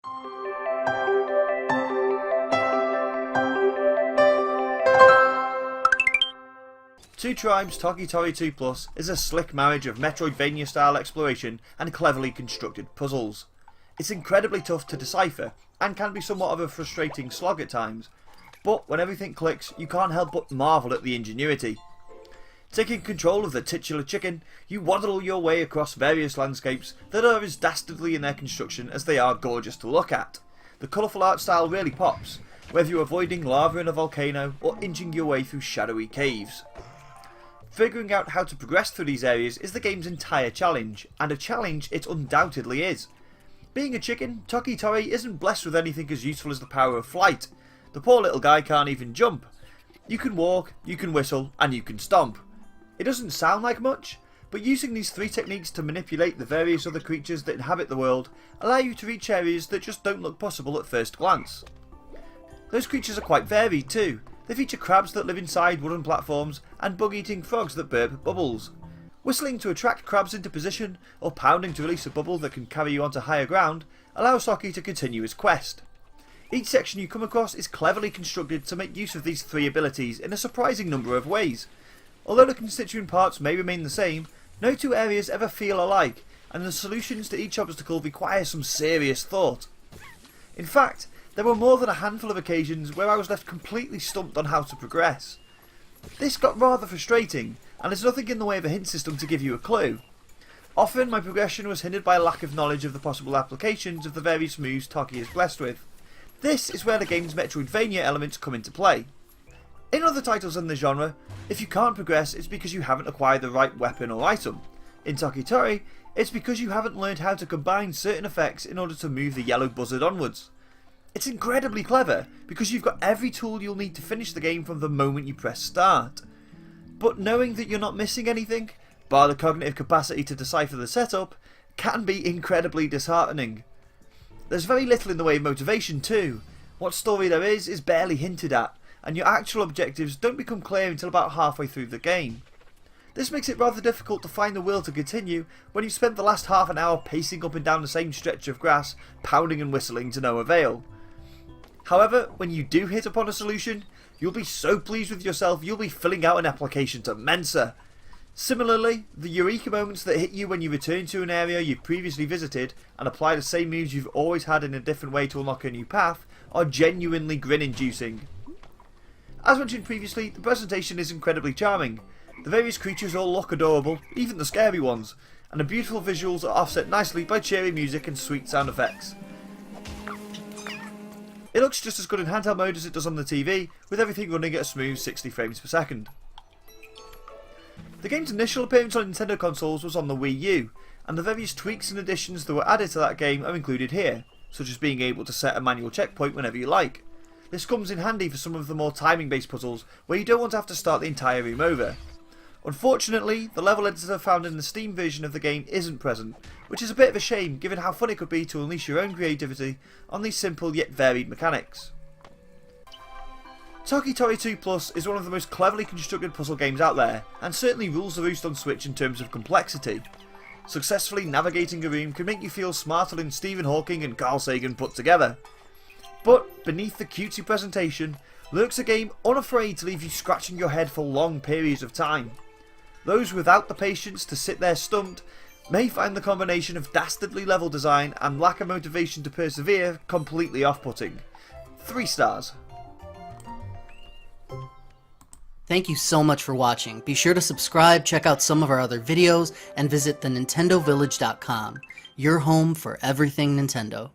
Two Tribes Toki Tori 2 Plus is a slick marriage of Metroidvania style exploration and cleverly constructed puzzles. It's incredibly tough to decipher and can be somewhat of a frustrating slog at times, but when everything clicks you can't help but marvel at the ingenuity. Taking control of the titular chicken, you waddle your way across various landscapes that are as dastardly in their construction as they are gorgeous to look at. The colourful art style really pops, whether you're avoiding lava in a volcano or inching your way through shadowy caves. Figuring out how to progress through these areas is the game's entire challenge, and a challenge it undoubtedly is. Being a chicken, Toki Tori isn't blessed with anything as useful as the power of flight. The poor little guy can't even jump. You can walk, you can whistle, and you can stomp. It doesn't sound like much, but using these three techniques to manipulate the various other creatures that inhabit the world allow you to reach areas that just don't look possible at first glance. Those creatures are quite varied too. They feature crabs that live inside wooden platforms and bug-eating frogs that burp bubbles. Whistling to attract crabs into position, or pounding to release a bubble that can carry you onto higher ground, allows Toki to continue his quest. Each section you come across is cleverly constructed to make use of these three abilities in a surprising number of ways. Although the constituent parts may remain the same, no two areas ever feel alike, and the solutions to each obstacle require some serious thought. In fact, there were more than a handful of occasions where I was left completely stumped on how to progress. This got rather frustrating, and there's nothing in the way of a hint system to give you a clue. Often my progression was hindered by a lack of knowledge of the possible applications of the various moves Toki is blessed with. This is where the game's Metroidvania elements come into play. In other titles in the genre, if you can't progress it's because you haven't acquired the right weapon or item. In Toki Tori, it's because you haven't learned how to combine certain effects in order to move the yellow buzzard onwards. It's incredibly clever because you've got every tool you'll need to finish the game from the moment you press start. But knowing that you're not missing anything, bar the cognitive capacity to decipher the setup, can be incredibly disheartening. There's very little in the way of motivation too. What story there is barely hinted at, and your actual objectives don't become clear until about halfway through the game. This makes it rather difficult to find the will to continue when you've spent the last half an hour pacing up and down the same stretch of grass, pounding and whistling to no avail. However, when you do hit upon a solution, you'll be so pleased with yourself you'll be filling out an application to Mensa. Similarly, the eureka moments that hit you when you return to an area you've previously visited and apply the same moves you've always had in a different way to unlock a new path are genuinely grin-inducing. As mentioned previously, the presentation is incredibly charming. The various creatures all look adorable, even the scary ones, and the beautiful visuals are offset nicely by cheery music and sweet sound effects. It looks just as good in handheld mode as it does on the TV, with everything running at a smooth 60 frames per second. The game's initial appearance on Nintendo consoles was on the Wii U, and the various tweaks and additions that were added to that game are included here, such as being able to set a manual checkpoint whenever you like. This comes in handy for some of the more timing based puzzles where you don't want to have to start the entire room over. Unfortunately, the level editor found in the Steam version of the game isn't present, which is a bit of a shame given how fun it could be to unleash your own creativity on these simple yet varied mechanics. Toki Tori 2 Plus is one of the most cleverly constructed puzzle games out there, and certainly rules the roost on Switch in terms of complexity. Successfully navigating a room can make you feel smarter than Stephen Hawking and Carl Sagan put together. But beneath the cutesy presentation lurks a game unafraid to leave you scratching your head for long periods of time. Those without the patience to sit there stumped may find the combination of dastardly level design and lack of motivation to persevere completely off-putting. 3 stars. Thank you so much for watching. Be sure to subscribe, check out some of our other videos, and visit thenintendovillage.com, your home for everything Nintendo.